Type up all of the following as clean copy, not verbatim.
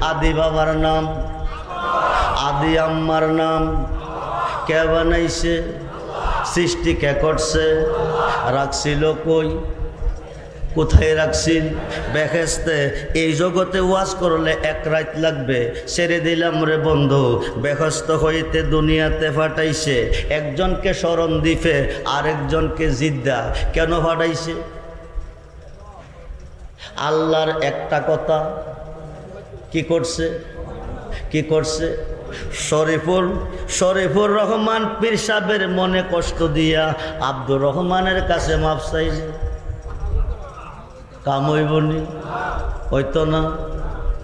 আদি বাবার নাম, আদি আম্মার নাম। কে বানাইছে? সৃষ্টি কে করছে? রাখছিল কই? কোথায় রাখছেন? বেহেশতে। এই জগতে ওয়াজ করলে এক রাত লাগবে, ছেড়ে দিলাম রে বন্ধু। বেহেশত হইতে দুনিয়াতে ফাটাইছে, একজনকে শরণ দ্বীপে আরেকজনকে জিদ্দা। কেন ফাটাইছে? আল্লাহর একটা কথা কি করছে? কি করছে? শরীফুর রহমান পীর সাহেবের মনে কষ্ট দিয়া আব্দুর রহমানের কাছে মাপ চাইছে। কাম হইবনি? হইতো না।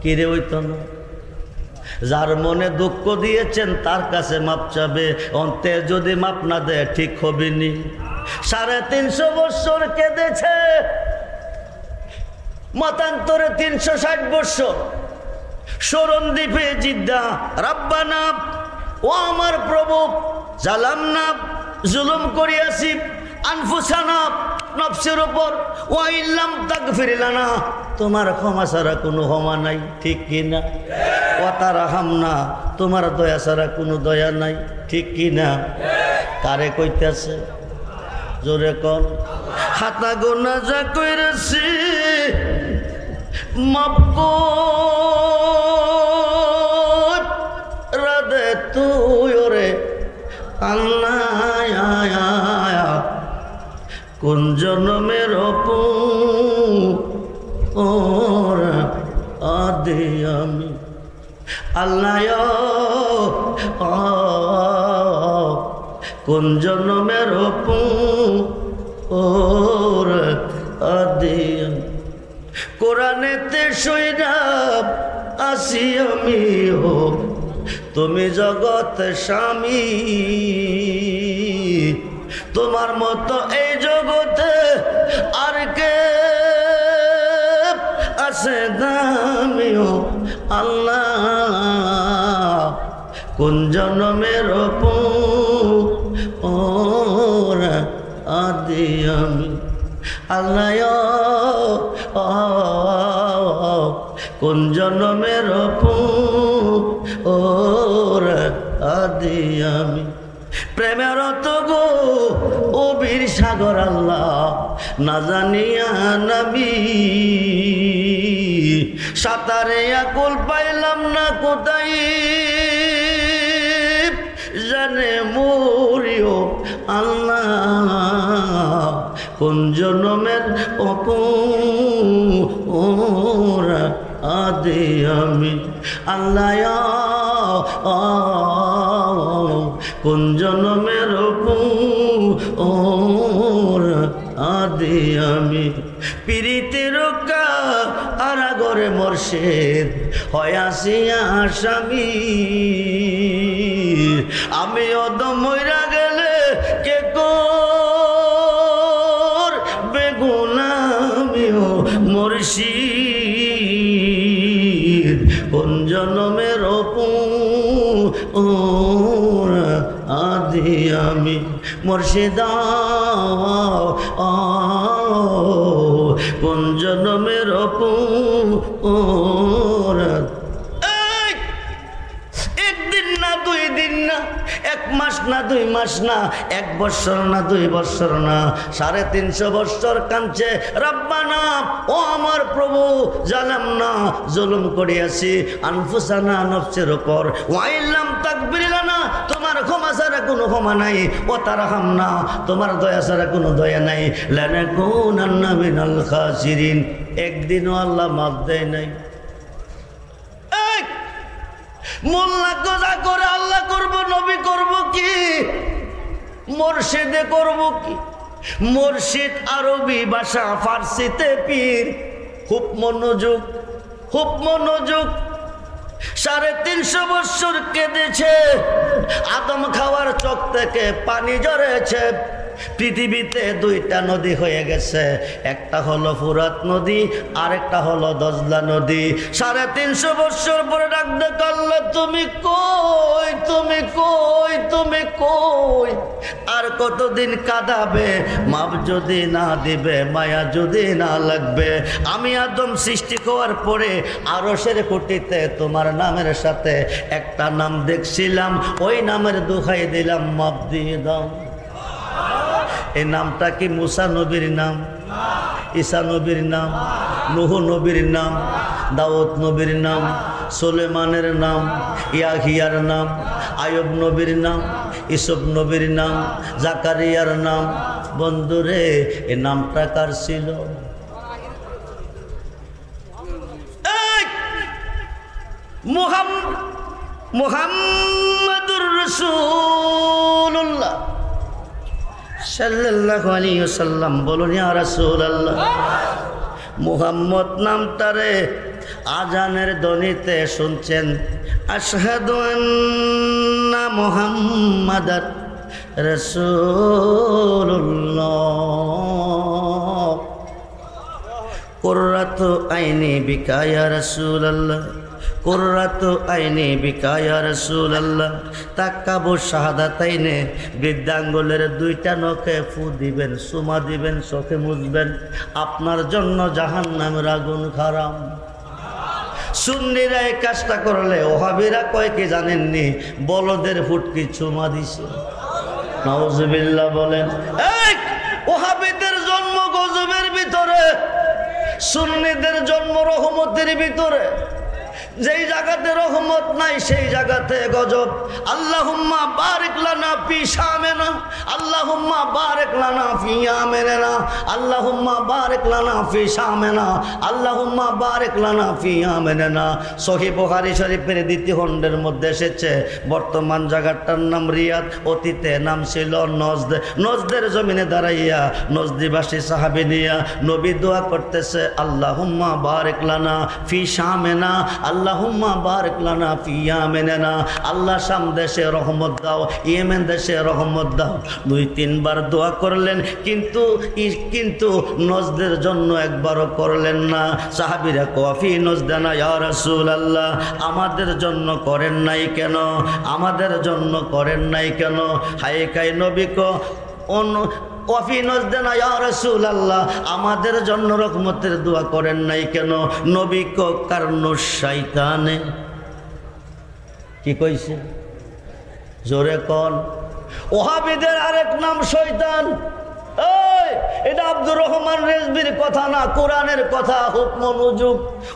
কিরে হইতো না? যার মনে দুঃখ দিয়েছেন তার কাছে মাপ চাবে, অন্তে যদি মাপ না দেয় ঠিক হবিনি। 350 বছর কেঁদেছে, মতান্তরে 360 বছর। শরণ দ্বীপে জিদ্দা, রাব্বানা, ও আমার প্রভু, জালামনা, জুলুম করিয়াছি আনফুসানা, নফসের উপর, ওয়া ইল্লাম তাগফির লানা, তোমার ক্ষমা ছাড়া কোনো ক্ষমা নাই, ঠিক কি না? ওয়া তারহামনা, তোমার দয়া ছাড়া কোনো দয়া নাই, ঠিক কি না? কারে কইতেছে? জোরে কোন। খাতা গোনা যা কইরেছি মাফ কর রাধে তুই ওরে আল্লাহ। কোন জন্মের ওর আদি আমি আল্লাহ। কোন জন্মের ওর আদি আমি কোরআনেতে সৈরাব আসি আমি হো, তুমি জগৎ স্বামী। তোমার মতো এই জগতে আর কে আছে দামিও আল্লাহ। কোন জন্মের ওর আদি আমি আল্লাহ। কোন জন্মের ওর আদি আমি। প্রেমের তো গো ও বীর সাগর আল্লাহ, না জানিয়া নবী। সাঁতারে আকুল পাইলাম না কোথায়, জানে মরিও আল্লাহ। কোন জন্মের ওর আদি আমি আল্লাহ। কোন জন্মের ওর আদি আমি। পীড়িতের কারাগরে মোরশেদ হয়াসিয়া স্বামী। আমি অদম মইরা গেলে কে করবে গুনামিও মুর্শিদ। কোন জন্মের ওর আদি আমি মুর্শিদা। কোন জন্মের ওর। একদিন না, 2 দিন না, 1 মাস না, 2 মাস না, 1 বছর না, 2 বছর না, 350 বছর কাঁদছে রব্বানা, ও আমার প্রভু, জালামনা, জুলুম করিয়াছি আনফুসানা, নফসের উপর, ওয়া ইল্লাম তাগফির লানা, তোমার ক্ষমা ছাড়া কোনো ক্ষমা নাই, ও তারহামনা, তোমার দয়া ছাড়া কোনো দয়া নাই, লানাকুনান্না মিনাল খাসিরিন। একদিনও আল্লাহ মাফ দেয় নাই। মোল্লা গোজা করে আল্লাহ করব, নবী করব কি, মুর্শিদে করব কি? মুর্শিদ আরবি ভাষা, ফার্সিতে পীর। খুব মনোযোগ, খুব মনোযোগ। 350 বছর কেঁদেছে, আদম খাওয়ার চোখ থেকে পানি ঝরেছে। পৃথিবীতে দুইটা নদী হয়ে গেছে, একটা হলো ফুরাত নদী আর একটা হলো দজলা নদী। 350 বছর পরে ডাক দেখ আল্লাহ তুমি কই, তুমি কই, তুমি কই? আর কতদিন কাঁদাবে? মাপ যদি না দিবে, মায়া যদি না লাগবে। আমি আদম সৃষ্টি হওয়ার পরে আরশের খুঁটিতে তোমার নামের সাথে একটা নাম দেখছিলাম, ওই নামের দোহাই দিলাম মাপ দিয়ে দাও। এই নামটা কি মুসা নবীর নাম, ঈসা নবীর নাম, নূহ নবীর নাম, দাউদ নবীর নাম, সুলেমানের নাম, ইয়াহিয়ার নাম, আয়ুব নবীর নাম, ইসুফ নবীর নাম, জাকারিয়ার নাম? বন্ধুরে এই নামটা কার ছিল? মুহাম্মাদুর রাসূলুল্লাহ সাল্লাল্লাহু আলাইহি ওয়াসাল্লাম। বলুন ইয়া রাসূলুল্লাহ। মুহাম্মদ নামটারে আজানের ধ্বনিতে শুনছেন, আশহাদু আন্না মুহাম্মাদার রাসূলুল্লাহ। কুররাতু আইনি বিকা ইয়া রাসূলুল্লাহ, কুররাতু আইনি বিকা ইয়া রাসূলুল্লাহ। তাকাবু শাহাদাতাইনে, বৃদ্ধাঙ্গুলের দুইটা নখে ফু দিবেন, সুমা দিবেন, চোখে মুছবেন। আপনার জন্য জাহান্নামের আগুন হারাম। সুন্নিরা এই কাজটা করলে ওহাবিরা কয় কি জানেননি? বলদের ফুটকি চুমা দিছে। নাউজুবিল্লাহ বলেন। এই ওহাবিদের জন্ম গজবের ভিতরে, সুন্নিদের জন্ম রহমতের ভিতরে। যেই জায়গাতে রহমত নাই সেই জায়গাতে গজব। আল্লাহুম্মা বারিক লানা ফি শামিনা, আল্লাহুম্মা বারিক লানা ফি ইয়ামিনা, আল্লাহুম্মা বারিক লানা ফি শামিনা, আল্লাহুম্মা বারিক লানা ফি ইয়ামিনা। সহিহ বুখারী শরীফের দ্বিতীয় খণ্ডের মধ্যে এসেছে, বর্তমান জায়গাটার নাম রিয়াদ, অতীতে নাম ছিল নজদ। নজদের জমিনে দাঁড়াইয়া নজদিবাসী সাহাবী নিয়া নবী দোয়া করতেছে, আল্লাহুম্মা বারিক লানা ফি শামিনা, আল্লাহুম্মা বারিক লানা ফি ইয়ামিনা। আল্লাহ শাম দেশে রহমত দাও, ইয়েমেন দেশে রহমত দাও। 2-3 বার দোয়া করলেন, কিন্তু নজদের জন্য একবারও করলেন না। সাহাবীরা কফি নজদানা ইয়া রাসূলুল্লাহ, আমাদের জন্য করেন নাই কেন? আমাদের জন্য করেন নাই কেন? হায় কাই নবী কো ওয়াফি নজদানা ইয়া রাসূলুল্লাহ, আমাদের জন্য রহমতের দোয়া করেন নাই কেন? নবী কো কারণু শয়তানে। কি কইছে? জোরে কোন। ওহাবিদের আরেক নাম শয়তান। এই এটা আব্দুর রহমান রেজবির কথা না, কোরআনের কথা। খুব মনোযোগ।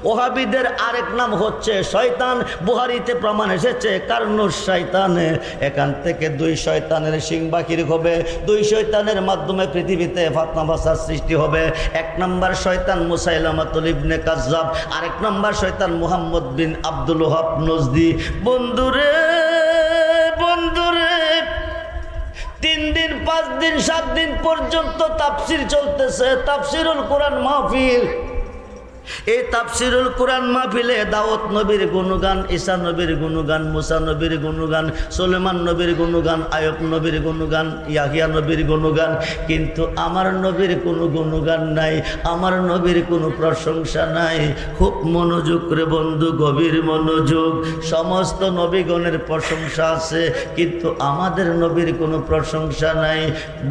ওহাবিদের আরেক নাম হচ্ছে শয়তান। বুখারীতে প্রমাণ এসেছে কারণু শয়তানে। এখান থেকে 2 শয়তানের সিং বাকির হবে। 2 শয়তানের মাধ্যমে পৃথিবীতে ফাতনা ফাসাদ সৃষ্টি হবে। 1 নম্বর শয়তান মুসাইলামাতুল ইবনে কাজ্জাব, আরেক নম্বর শয়তান মুহাম্মদ বিন আব্দুল ওহাব নজদি। বন্ধুরে, বন্ধুরে, 3 দিন 5 দিন 7 দিন পর্যন্ত তাফসীর চলতেছে, তাফসীরুল কোরআন মাহফিল। এই তাফসীরুল কোরআন মাহফিলে দাউদ নবীর গুণগান, ঈসা নবীর গুণগান, মুসা নবীর গুণগান, সুলেমান নবীর গুণগান, আয়ুব নবীর গুণগান, ইয়াহিয়া নবীর গুণগান। কিন্তু আমার নবীর কোনো গুণগান নাই, আমার নবীর কোনো প্রশংসা নাই। খুব মনোযোগ রে বন্ধু, গভীর মনোযোগ। সমস্ত নবীগণের প্রশংসা আছে, কিন্তু আমাদের নবীর কোনো প্রশংসা নাই।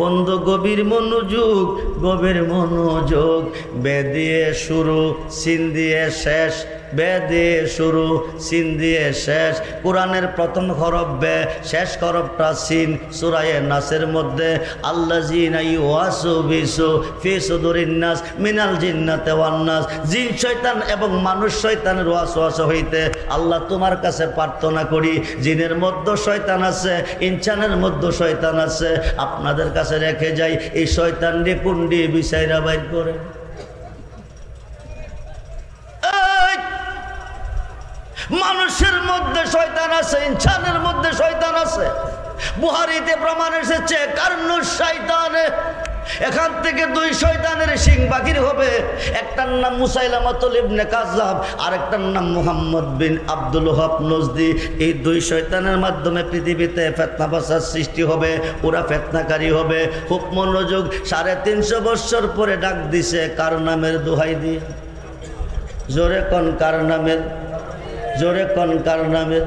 বন্ধু গভীর মনোযোগ, গভীর মনোযোগ। বে দিয়ে শুরু, সিন দিয়ে শেষ, বে দিয়ে শুরু, সিন দিয়ে শেষ। কোরআনের প্রথম হরফ বে, শেষ হরফটা সিন। সূরা নাসের মধ্যে আল্লাযীনা ইউওয়াসবিসু ফি সুদুরিন নাস মিনাল জিন্নাতি ওয়ান নাস। জিন শয়তান এবং মানুষ শয়তানের ওয়াসওয়াসা হইতে আল্লাহ তোমার কাছে প্রার্থনা করি, জিনের মধ্যে শয়তান আছে, ইনসানের মধ্যে শয়তান আছে। আপনাদের কাছে রেখে যাই, এই শয়তানটি কুন্ডি বিচাইরা বাইর করে। মানুষের মধ্যে শয়তান আছে, ইনসানের মধ্যে শয়তান আছে। বুখারীতে প্রমাণ এসেছে কারণু শয়তানে। এখান থেকে দুই শয়তানের শিং বাকির হবে। একটার নাম মুসাইলামাতুল ইবনে কাযযাব, আরেকটার নাম মুহাম্মদ বিন আব্দুল ওহাব নজদি। এই দুই শয়তানের মাধ্যমে পৃথিবীতে ফিতনা ফাসাদ সৃষ্টি হবে, ওরা ফিতনাকারী হবে। খুব মনোযোগ, 350 বছর পরে ডাক দিছে কার নামের দোহাই দিয়ে? জোরে কোন কার নামের? জোরে কোন কার নামের?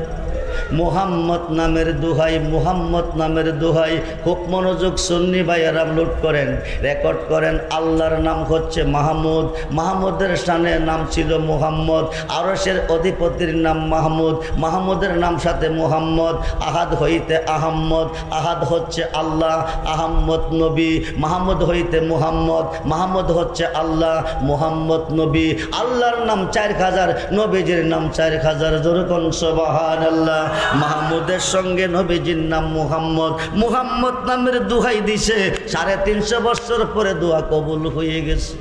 মুহাম্মদ নামের দোহাই, মুহাম্মদ নামের দোহাই। খুব মনোযোগ, সুন্নি ভাইয়েরা নোট করেন, রেকর্ড করেন। আল্লাহর নাম হচ্ছে মাহমুদ, মাহমুদের শানে নাম ছিল মুহাম্মদ। আরশের অধিপতির নাম মাহমুদ, মাহমুদের নাম সাথে মুহাম্মদ। আহাদ হইতে আহম্মদ, আহাদ হচ্ছে আল্লাহ, আহম্মদ নবী। মাহমুদ হইতে মুহাম্মদ, মাহমুদ হচ্ছে আল্লাহ, মুহাম্মদ নবী। আল্লাহর নাম 4000, নবীজির নাম 4000। যেরকম সুবহানাল্লাহ। মাহমুদের সঙ্গে নবীজির নাম মুহাম্মদ, মুহাম্মদ নামের দোহাই দিছে। 350 বছর পরে দোয়া কবুল হয়ে গেছে।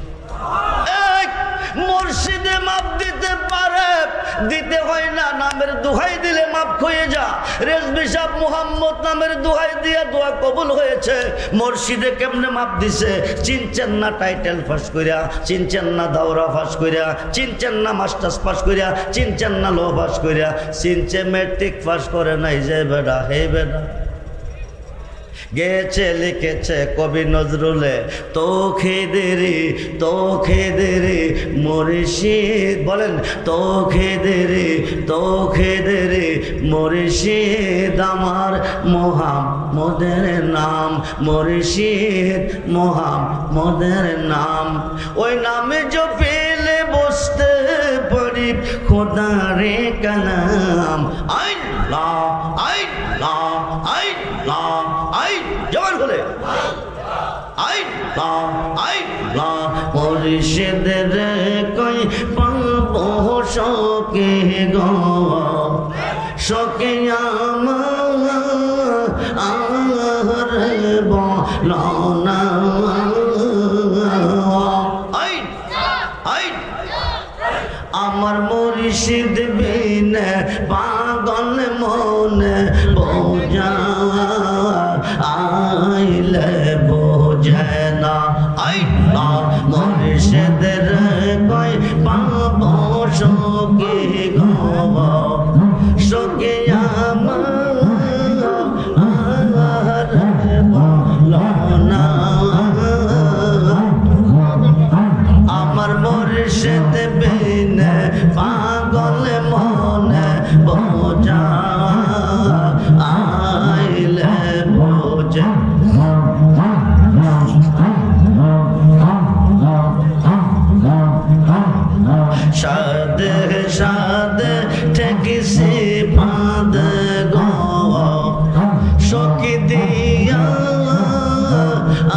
মুর্শিদে মাপ দিতে পারে, দিতে হয় না, নামের দোহাই দিলে মাপ হয়ে যা। রেজবি সাহেব মুহাম্মদ নামের দোহাই দিয়ে দোয়া কবুল হয়েছে। মুর্শিদে কেমনে মাপ দিছে? চিনছেন না টাইটেল পাস কইরা, চিনছেন না দাওরা পাস কইরা, চিনছেন না মাস্টার্স পাস কইরা, চিনছেন না ল পাস কইরা, চিনছে ম্যাট্রিক পাস করে নাই যে বেটা, হে বেটা। গেছে লিখেছে কবি নজরুলে, তো খেদেরে মুর্শিদ, বলেন তো খেদেরে মুর্শিদ আমার মুহাম্মদের নাম, মুর্শিদ মুহাম্মদের নাম। ওই নামে জপেলে বসতে পারি খোদারে কালাম। আল্লাহ আল্লাহ আল্লাহ আই জবান খুলে মুর্শিদের কই পাবো শোকে গো, শোকে আমার বলো না। আমার মুর্শিদ বিনে পাগল মনে বোঝা আইলে বোঝে না। মুর্শিদের কই পাবো শোকে গো, শোকে আমার বলো না। আমার মুর্শিদ বিনে পাগল মনে বোঝা আইলে বোঝে। সাদে সাদে ঠেকিসি পাদ গো, শোকে দিয়া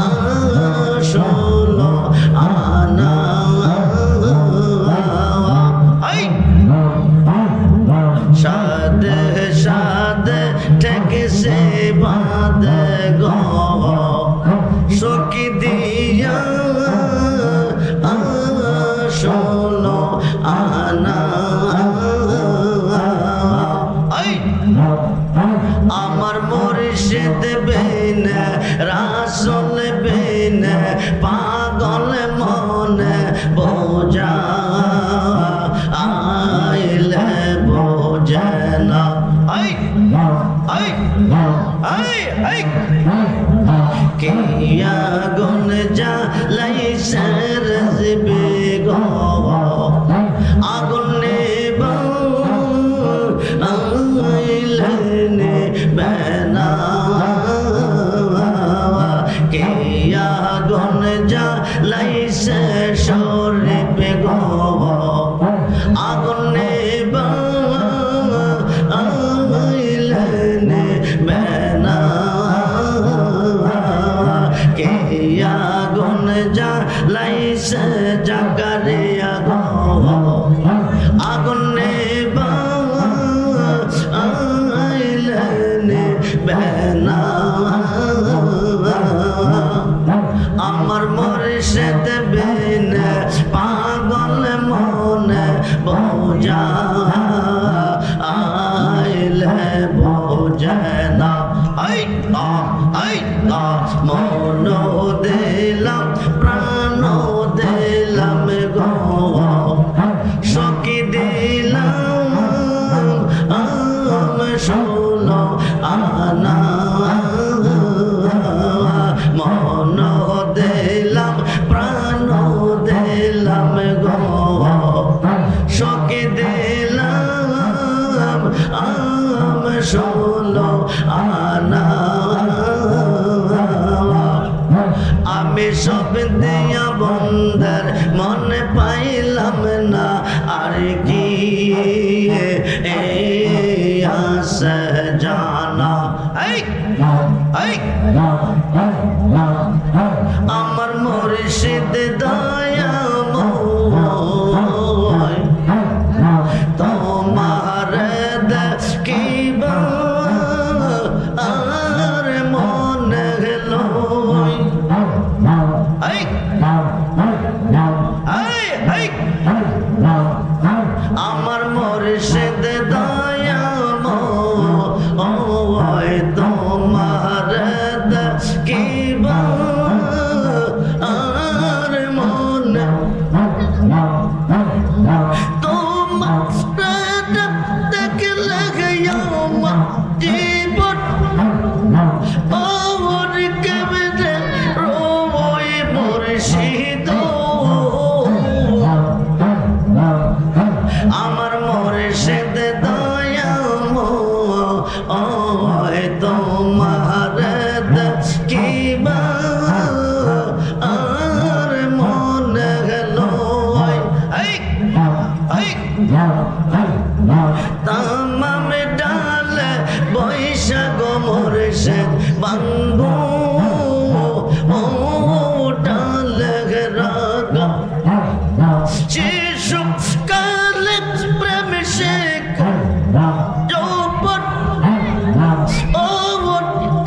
আসলো আনা। সাদে সাদে ঠেকিসি পাদ গো, শোকে দিয়া আসলো আনা। আমার মুর্শিদ বিনে রাসূল বিনে পাগল মনে বোঝা আইলে বোঝে না। কিয়া গুন জ্বালাইছে রেজবি গো, আগুন নেবা আইলে নেবে না। কিয়া গুন জ্বালাইছে শরীফ গো, আগুন নেবা আইলে নেবে না। কে ষোলো আনা মন দিলাম প্রাণ দিলাম গো সখী দিলাম ষোলো আনা আমি সব দিয়া বন্দার মনে পাইলাম না আর কি আসে জানা আমার মুর্শিদ দয়াময় তোমার দেখিবা আর মনে গেলো আমার মুর্শিদ দয়াময় তোমার দেখিবা আর মনে তোমার দেখলে আমার জীবন ওর কেমনে রোই মুর্শিদ আমার মুর্শিদ দয়াময় তোমার দেখিবা আর মনে গেল তামাম ডাল বৈশাখ মুর্শিদ বাঙ্গো ডাল রাগা শিশু কালে প্রেম শেখ যৌবন ও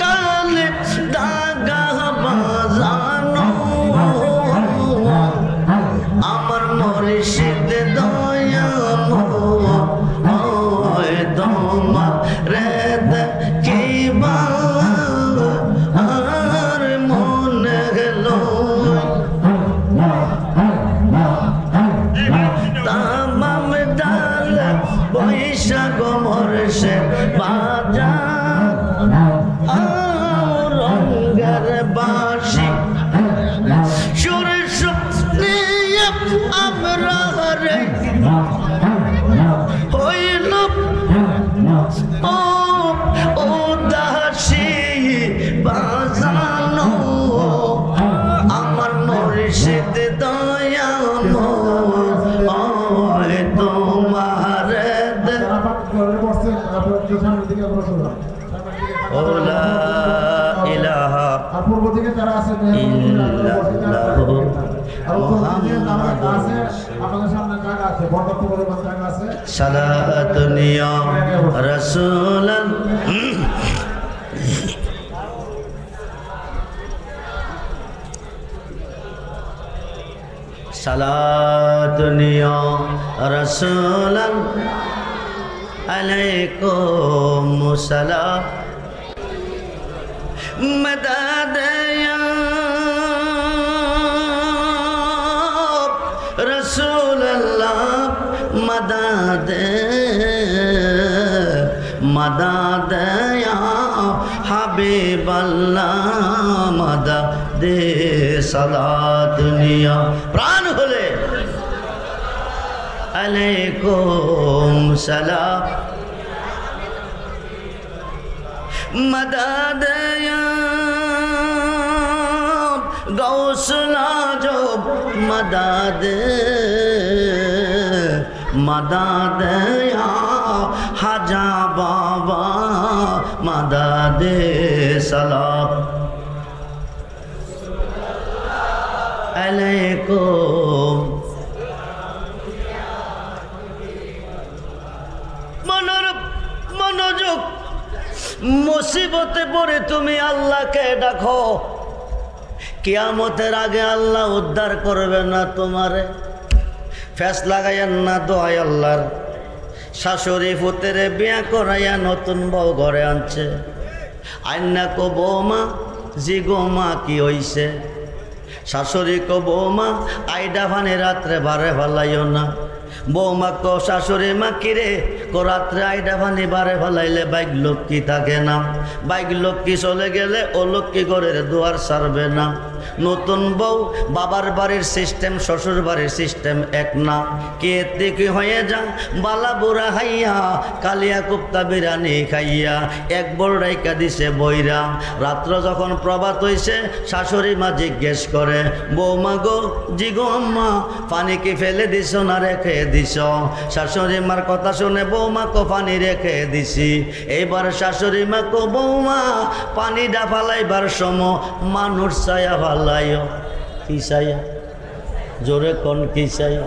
কালে দাগা বাজানো আমার মুর্শিদ দয়াময় তোমার দেখিবা আর মনে গেল তামাম ডাল বৈশাখ মুর্শিদ বাজা রঙ্গের বাসি সুর নিয়ে আমরা রে হইল ও দাসী বাজানো আমার মুর্শিদ দয়াময় তোমার ওলা ইলাহা ইল্লাল্লাহু সালাতুন ইয়া রাসূলান সালাতুন ইয়া রাসূলান আলাইকুম সালাম মদদ ইয়া রাসূলুল্লাহ মদদ মদদ ইয়া হাবিবাল্লাহ মদদ সালাতুন ইয়া প্রাণ হলে আলাইকুম সালাম মদদ ইয়া গৌসুল আজম মদদ মদদ ইয়া হাজা বাবা মদদ সালাম আলাইকুম মনোযোগ মুসিবতে পড়ে তুমি আল্লাহকে ডাকো কিয়ামতের আগে আল্লাহ উদ্ধার করবে না তোমারে ফেস লাগাইয়েন না দোয়াই আল্লাহর শাশুড়ি ফুতেরে বিয়া করাইয়া নতুন বউ ঘরে আনছে আইনা কো বৌমা জি গো মা কি হইছে শাশুড়ি কো বৌমা আইডা ফানে রাত্রে বারে ভালাইও না বৌমা কো শাশুড়ি মা কিরে ক রাত্রে আইডা পানি বারে ফেলাইলে বাইক লক্ষ্মী থাকে না, বাইক লক্ষ্মী চলে গেলে ও লক্ষ্মী ঘরের দুয়ার ছাড়বে না। নতুন বউ বাবার বাড়ির সিস্টেম শ্বশুর বাড়ির সিস্টেম এক না, কে দেখি হয়ে যা বালা বুড়া খাইয়া কালিয়া কুপ্তা বিরিয়ানি খাইয়া এক বড় রাইকা দিছে বইরা। রাত্র যখন প্রভাত হইছে শাশুড়ি মা জিজ্ঞেস করে, বৌমা গো জি গো আম্মা, পানি কি ফেলে দিছ না রেখে দিছ? শাশুড়ি মার কথা শুনে বৌমা কো পানি রেখে দিছি। এইবার শাশুড়ি মা কো বৌমা পানিটা ফালাইবার সময় মানুষ ছায়া ফালাইও। কি ছায়া? জোরে কোন কি ছায়া?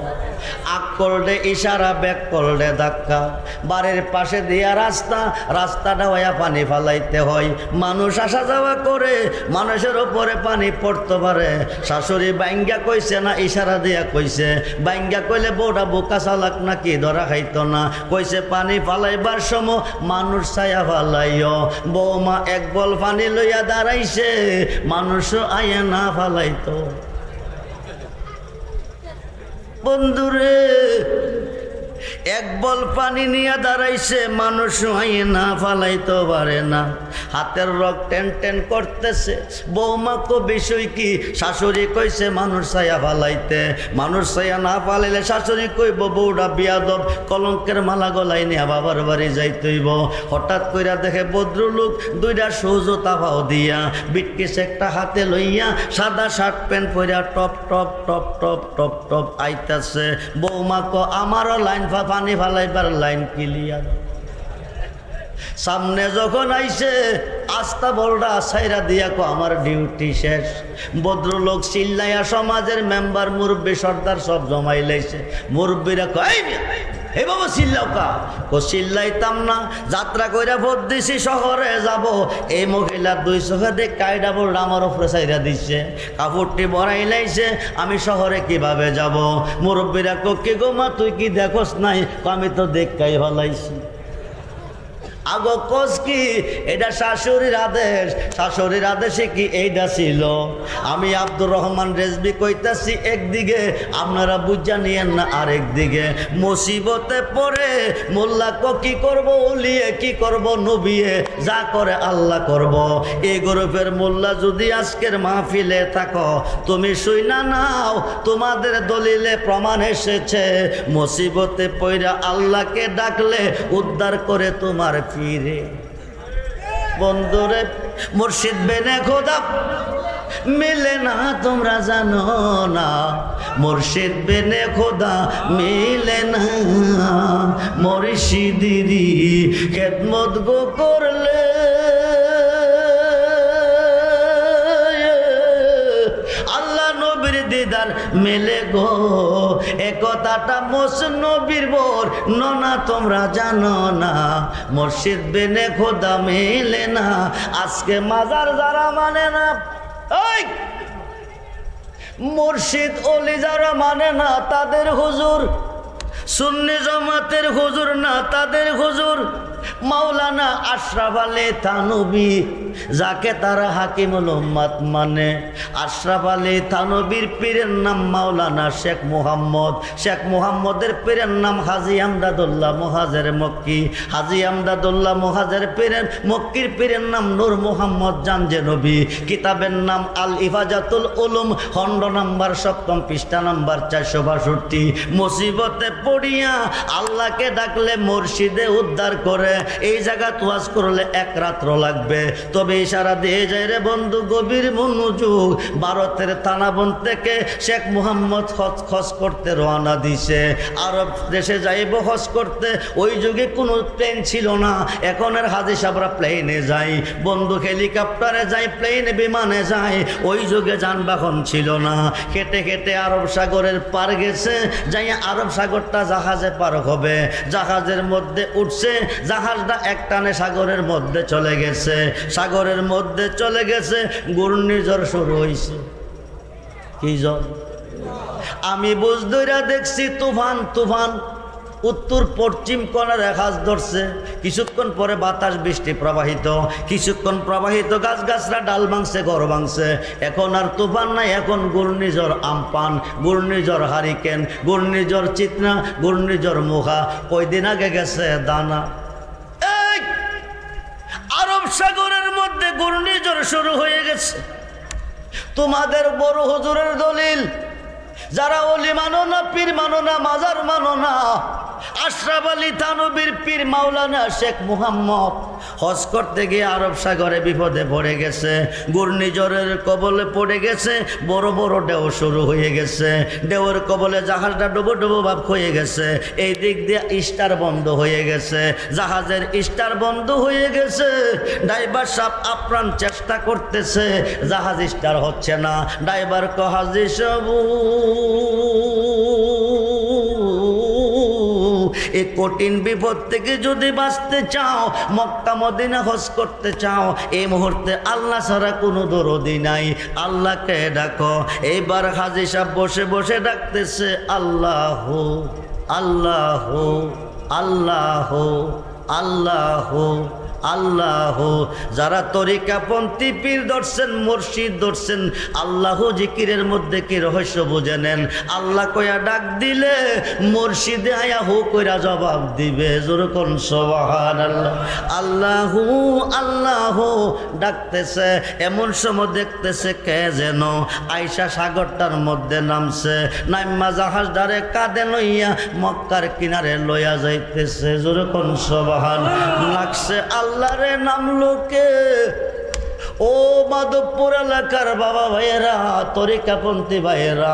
আগ করলে ইশারা, ব্যাক করলে ধাক্কা। বাড়ির পাশে দিয়া রাস্তা, রাস্তাটা হইয়া পানি ফালাইতে হয়। মানুষ আসা যাওয়া করে, মানুষের ওপরে পানি পড়তে পারে। শাশুড়ি বাইঙ্গা কইছে না ইশারা দিয়া কইছে? বাইঙ্গা কইলে বউটা বোকা চালাক নাকি ধরা খাইতো না? কইছে পানি ফালাইবার সময় মানুষ ছায়া ফালাইও। বৌমা এক বল পানি লইয়া দাঁড়াইছে, মানুষও আয়া না ফালাইতো। বন্ধুরে এক বল পানি নিয়ে দাঁড়াইছে, মানুষ হইয়ে না ফালাইতে পারে না। হাতের রক টেন টেন করতেছে। বৌমা কো বিষয় কি? শাশুড়ি কইছে মানুষ ছায়া ফালাইতে। মানুষ ছায়া না ফালাইলে শাশুড়ি কইব বউটা বিয়াদব, কলঙ্কের মালা গলাই নিয়ে বাবার বাড়ি যাইতেইব। হঠাৎ কইরা দেখে ভদ্রলোক দুইটা সৌজতা ভাও দিয়া বিটকিস একটা হাতে লইয়া সাদা শার্ট প্যান্ট পইরা top top top top top top আইতাছে। বৌমা কো আমারও লাইন পানি ফালাইবার লাইন ক্লিয়ার। সামনে যখন আইছে আস্তা বলটা সাইরা দিয়া কো আমার ডিউটি শেষ। ভদ্রলোক চিল্লাইয়া সমাজের মেম্বার মুরব্বী সর্দার সব জমাই লাইছে। মুরব্বীরা কয় হে বাবা চিল্লাও কা? ও চিল্লাইতাম না, যাত্রা কইরা ভোট দিছি শহরে যাব। এই মহিলা দুই চোখে দেখ কায়দা বলল আমার উপরে সাইরা দিচ্ছে, কাপড়টি বড়াই লাইছে, আমি শহরে কিভাবে যাব? মুরব্বীরা কো কি গো মা তুই কি দেখোস নাই? আমি তো দেখাই হলাইছি। আগো কোস কি? এটা শাশুড়ির আদেশ। শাশুড়ির আদেশে কি এইটা ছিল? আমি আব্দুর রহমান রেজবি কইতাছি একদিকে, আপনারা বুঝা নিয়েন না আরেকদিকে। মুসিবতে পড়ে মোল্লা কো কি করব, উলিয়ে কি করব, নবিয়ে যা করে আল্লাহ করব। এই গ্রুপের মোল্লা যদি আজকের মাহফিলে থাকো, তুমি শুইনা নাও, তোমাদের দলিলে প্রমাণ এসেছে মুসিবতে পড়া আল্লাহকে ডাকলে উদ্ধার করে তোমার ফিরে। বন্ধুরে মুর্শিদ বেনে খোদা মিলে না তোমরা জানো না, মুর্শিদ বেনে খোদা মিলে না। মুর্শিদিরি খেদমত গো করলে আল্লাহ নবীর দিদার মেলে গো। এ কথাটা নবীর বর ননা তোমরা জানো না, মুর্শিদ বেনে খোদা মেলে না। আজকে মাজার যারা মানে না, ওই মুর্শিদ ওলি যারা মানে না, তাদের হুজুর সুন্নি জামাতের হুজুর না, তাদের হুজুর মাওলানা আশরাফ আলী থানভী, যাকে তারা হাকিমুল উম্মাত মানে। আশরাফ আলী থানভীর পীরের নাম মাওলানা শেখ মুহাম্মদ। শেখ মুহাম্মদের পীরের নাম হাজী আমদাদুল্লাহ মুহাজের মক্কি। হাজী আমদাদুল্লাহ মুহাজের পীরের মক্কির পীরের নাম নূর মুহাম্মদ জানজে নবী। কিতাবের নাম আল ইফাজাতুল উলুম, খণ্ড নাম্বার 7 পৃষ্ঠা নাম্বার 462। মুসিবতে পড়িয়া আল্লাহকে ডাকলে মুর্শিদে উদ্ধার করে। এই জায়গা ওয়াজ করলে এক রাত্র লাগবে, তবে ইশারা দিয়ে যায় রে বন্ধু গভীর মনোযোগ। ভারতের থানাবন থেকে শেখ মুহাম্মদ হজ করতে রওনা দিছে। আরব দেশে যাইব হজ করতে। ওই যুগে কোনো প্লেন ছিল না, এখনের হাজি সাহেবরা প্লেনে যায়, বন্ধু হেলিকপ্টারে যায়, প্লেনে বিমানে যায়। ওই যুগে যানবাহন ছিল না, হেঁটে হেঁটে আরব সাগরের পার গেছে। যাই আরব সাগরটা জাহাজে পার হবে, জাহাজের মধ্যে উঠছে, জাহাজটা একটানে সাগরের মধ্যে চলে গেছে। সাগরের মধ্যে চলে গেছে, ঘূর্ণিঝড় শুরু হয়েছে। কি ঝড়? আমি বুঝদইরা দেখছি তুফান তুফান। উত্তর পশ্চিম কোণার এক হাজ ধরছে, কিছুক্ষণ পরে বাতাস বৃষ্টি প্রবাহিত, কিছুক্ষণ প্রবাহিত, গাছগাছরা ডাল ভাঙছে, ঘর ভাঙছে। এখন আর তুফান নাই, এখন ঘূর্ণিঝড় আমপান, ঘূর্ণিঝড় হারিকেন, ঘূর্ণিঝড় চিতনা, ঘূর্ণিঝড় মুখা। কয়দিন আগে গেছে দানা। এই আরব সাগরের মধ্যে ঘূর্ণিঝড় শুরু হয়ে গেছে। তোমাদের বড় হুজুরের দলিল, যারা ওলি মানো না, পীর মানো না, মাজার মানো না, আশরাফ আলী থানবীর পীর মাওলানা শেখ মুহাম্মদ হজ করতে গিয়ে আরব সাগরে বিপদে পড়ে গেছে, ঘূর্ণিঝড়ের কবলে পড়ে গেছে। বড় বড় ঢেউ শুরু হয়ে গেছে, ঢেউয়ের কবলে জাহাজটা ডুবো ডুবো ভাব হয়ে গেছে। এই দিক দিয়ে স্টার বন্ধ হয়ে গেছে, জাহাজের স্টার বন্ধ হয়ে গেছে। ড্রাইভার সাহেব আপ্রাণ চেষ্টা করতেছে, জাহাজ স্টার হচ্ছে না। ড্রাইভার হাজি সাবু, এই কঠিন বিপদ থেকে যদি বাঁচতে চাও, মক্কা মদিনা হজ করতে চাও, এই মুহূর্তে আল্লাহ ছাড়া কোনো দরদি নাই, আল্লাহকে ডাকো। এইবার হাজি সাহেব বসে বসে ডাকতেছে আল্লাহ আল্লাহ আল্লাহ আল্লাহ আল্লাহ। যারা তরিকাপন্থী পীর ধরছেন, মুর্শিদ ধরছেন, আল্লাহ জিকিরের মধ্যে কি রহস্য বুঝে নেন। আল্লাহ কয়া ডাক দিলে মুর্শিদে আয়া হু কইরা জবাব দিবে। যেরকম সুবহানাল্লাহ। আল্লাহ আল্লাহ ডাকতেছে, এমন সময় দেখতেছে কে যেন আইসা সাগরটার মধ্যে নামছে, নাইমা জাহাজ দ্বারে কাঁধে লইয়া মক্কার কিনারে লইয়া যাইতেছে। যেরকম সুবহান লাগছে। আল্লাহরে নামলো কে? ও মাধবপুর এলাকার বাবা ভাইয়েরা, তরিকাপন্থী ভাইয়েরা,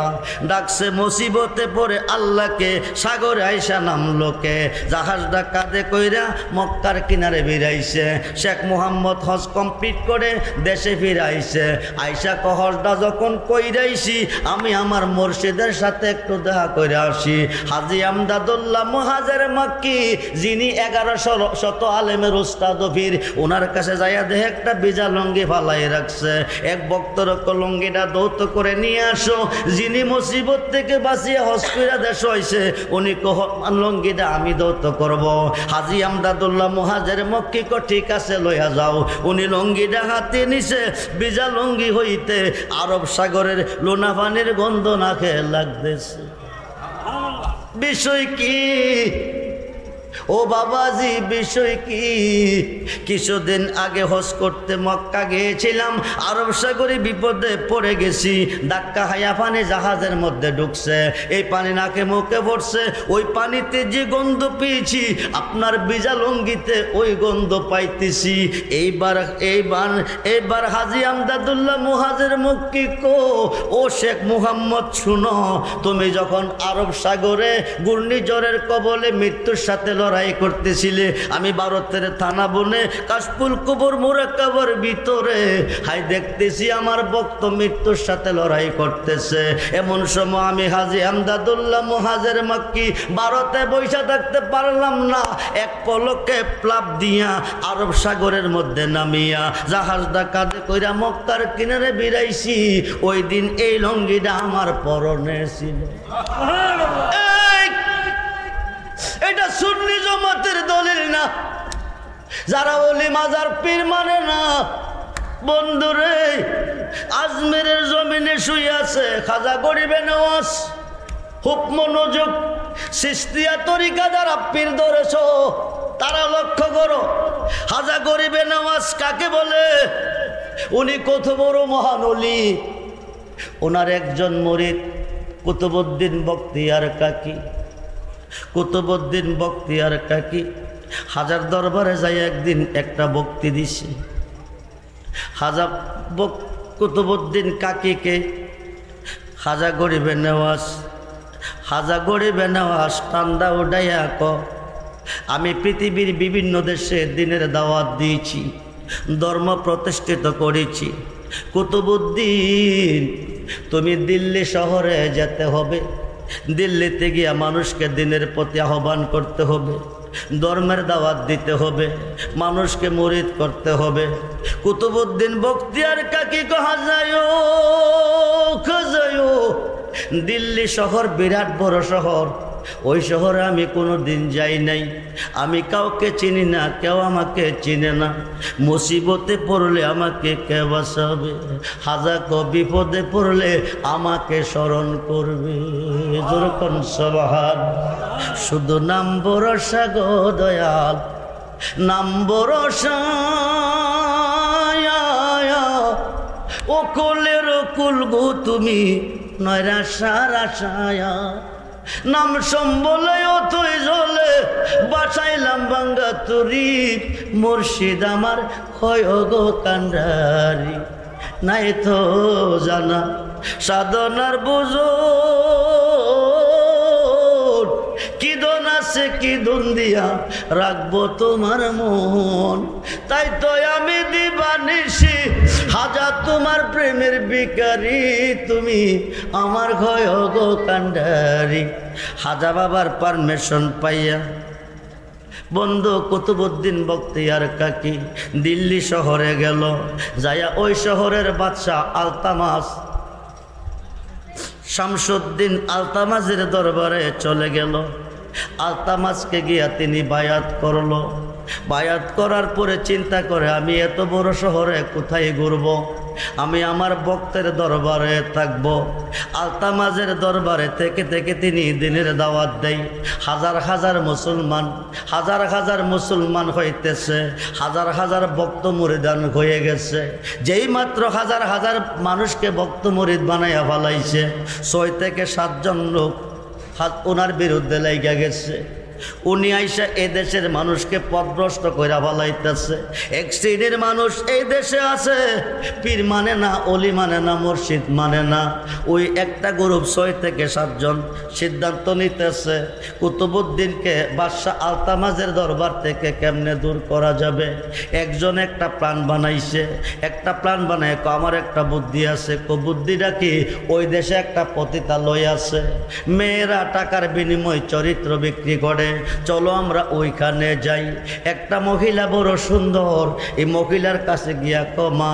ডাকছে মুসিবতে পড়ে আল্লাহকে, সাগরে আইসা নামলো কে? জাহাজটা কাঁধে কইরা মক্কার কিনারে বেরাইছে। শেখ মুহাম্মদ হজ কমপ্লিট করে দেশে ফিরাইছে। আইসা হজটা যখন কইরাইছি, আমি আমার মুর্শিদের সাথে একটু দেখা করে আসি। হাজী আমদাদুল্লাহ মুহাজির মক্কি, যিনি 1100 আলেমের উস্তাদ পীর, ওনার কাছে যাইয়া দেখে একটা বিজা লঙ্গি ফালাই রাখছে। এক বক্তর লঙ্গিটা দৌত করে নিয়ে আসো। যিনি মুসিবত থেকে বাঁচিয়ে হজ কইরা দেশ হইছে, উনি লঙ্গিটা আমি দৌত করব। হাজী আমদাদুল্লাহ মুহাজির মক্কি কো ঠিক আছে লইয়া যাও। উনি লঙ্গিটা হাতে নিছে, বিজা লঙ্গি হইতে আরব সাগরের লোনা পানির গন্ধ নাকে লাগতেছে। বিষয় কি ও বাবাজি, বিষয় কি? কিছুদিন আগে হজ করতে মক্কা গিয়েছিলাম, আরব সাগরে বিপদে পড়ে গেছি। ধাক্কা হায়া পানি জাহাজের মধ্যে ঢুকছে, এই পানি নাকে মুখে পড়ছে। ওই পানিতে যে গন্ধ পেয়েছি, আপনার বিজা লঙ্গিতে ওই গন্ধ পাইতেছি। এইবার হাজী আমদাদুল্লাহ মুহাজির মক্কি কো, ও শেখ মুহাম্মদ শুনো, তুমি যখন আরব সাগরে ঘূর্ণিঝড়ের কবলে মৃত্যুর সাথে লড়াই করতেছিলে, আমি ভারতের থানা বনে কাশফুল কুবুর মুরাক্কাবার ভিতরে হাই দেখতেছি আমার ভক্ত মৃত্যুর সাথে লড়াই করতেছে। এমন সময় আমি হাজী আমদাদুল্লাহ মুহাজির মক্কি ভারতে বৈশা থাকতে পারলাম না, এক পলকে প্লাব দিয়া আরব সাগরের মধ্যে নামিয়া জাহাজটা কাঁধে কইরা মক্কার কিনারে বিরাইছি। ওই দিন এই লঙ্গিটা আমার পরনে ছিল। এটা সুন্নি জামাতের দলিল না। যারা ওলি মাজার পীর মানে না, বন্ধুরে, আজমিরের জমিনে শুয়ে আছে খাজা গরিবে নওয়াজ, খুব মনোযোগ। সিস্তিয়া তরিকা যারা পীর ধরেছ, তারা লক্ষ্য করো, খাজা গরিবে নওয়াজ কাকে বলে? উনি কত বড় মহান ওলি। ওনার একজন মুরিদ কুতুবউদ্দিন বখতিয়ার কাকি, কুতুবউদ্দিন বখতিয়ার কাকি হাজার দরবারে যাই একদিন একটা বক্তি দিছে। হাজা কুতুবউদ্দিন কাকিকে খাজা গরিবে নওয়াজ, খাজা গরিবে নওয়াজ ঠান্ডা উঠাইয়া ক, আমি পৃথিবীর বিভিন্ন দেশে দিনের দাওয়াত দিয়েছি, ধর্ম প্রতিষ্ঠিত করেছি। কুতুবউদ্দিন, তুমি দিল্লি শহরে যেতে হবে, দিল্লিতে গিয়া মানুষকে দিনের প্রতি আহ্বান করতে হবে, ধর্মের দাওয়াত দিতে হবে, মানুষকে মুরিদ করতে হবে। কুতুবউদ্দিন বখতিয়ার কাকি খাজায়ো, দিল্লি শহর বিরাট বড় শহর, ওই শহরে আমি কোনো দিন যাই নাই, আমি কাউকে চিনি না, কেউ আমাকে চিনে না। মুসিবতে পড়লে আমাকে কে বাঁচাবে, হাজার বিপদে পড়লে আমাকে স্মরণ করবে। যেরকম সবাহার শুধু নাম ভরসা গো দয়াল, নাম ভরসা ও কোলের কুল গো তুমি নয়রাশার আশায়া। নাম সম্বলে অথই জলে বাসাইলাম বাঙ্গা তুরি, মুর্শিদ আমার হয় গো কান্ডারি। নাই তো জানা সাধনার বুঝো কি দন আছে, কি দন দিয়া রাখবো তোমার মন। তাই তো আমি দিবানিশি হাজার তোমার প্রেমের বিকারি, তুমি আমার ঘয় গো কান্ডারি। হাজা বাবার পারমিশন পাইয়া বন্ধু কুতুবউদ্দিন বখতিয়ার কাকি দিল্লি শহরে গেল। যাইয়া ওই শহরের বাদশাহ আলতামাস শামসুদ্দিন আলতামাজের দরবারে চলে গেল। আলতামাজকে গিয়া তিনি বায়াত করলো। বায়াত করার পরে চিন্তা করে আমি এত বড় শহরে কোথায় ঘুরব, আমি আমার ভক্তের দরবারে থাকব। আলতামাজের দরবারে থেকে থেকে তিনি দিনের দাওয়াত দেয়। হাজার হাজার মুসলমান, হাজার হাজার মুসলমান হইতেছে, হাজার হাজার ভক্ত মুরিদান হয়ে গেছে। যেই মাত্র হাজার হাজার মানুষকে ভক্ত মুরিদ বানাইয়া ফেলাইছে, 6 থেকে 7 জন লোক ওনার বিরুদ্ধে লাইগা গেছে। উনি আইসা এ দেশের মানুষকে পথভ্রষ্ট কইরা ফেলাইতেছে। এক শ্রেণীর মানুষ এই দেশে আছে, পীর মানে না, অলি মানে না, মুর্শিদ মানে না। ওই একটা গ্রুপ 6 থেকে 7 জন সিদ্ধান্ত নিতেছে কুতুবউদ্দিনকে বাদশাহ আলতামাজের দরবার থেকে কেমনে দূর করা যাবে। একজন একটা প্ল্যান বানাইছে, একটা প্ল্যান বানায় আমার একটা বুদ্ধি আছে। বুদ্ধিটা কি, ওই দেশে একটা পতিতালয় আছে, মেয়েরা টাকার বিনিময় চরিত্র বিক্রি করে, চলো আমরা ওইখানে যাই। একটা মহিলা বড় সুন্দর, এই মহিলার কাছে গিয়া কমা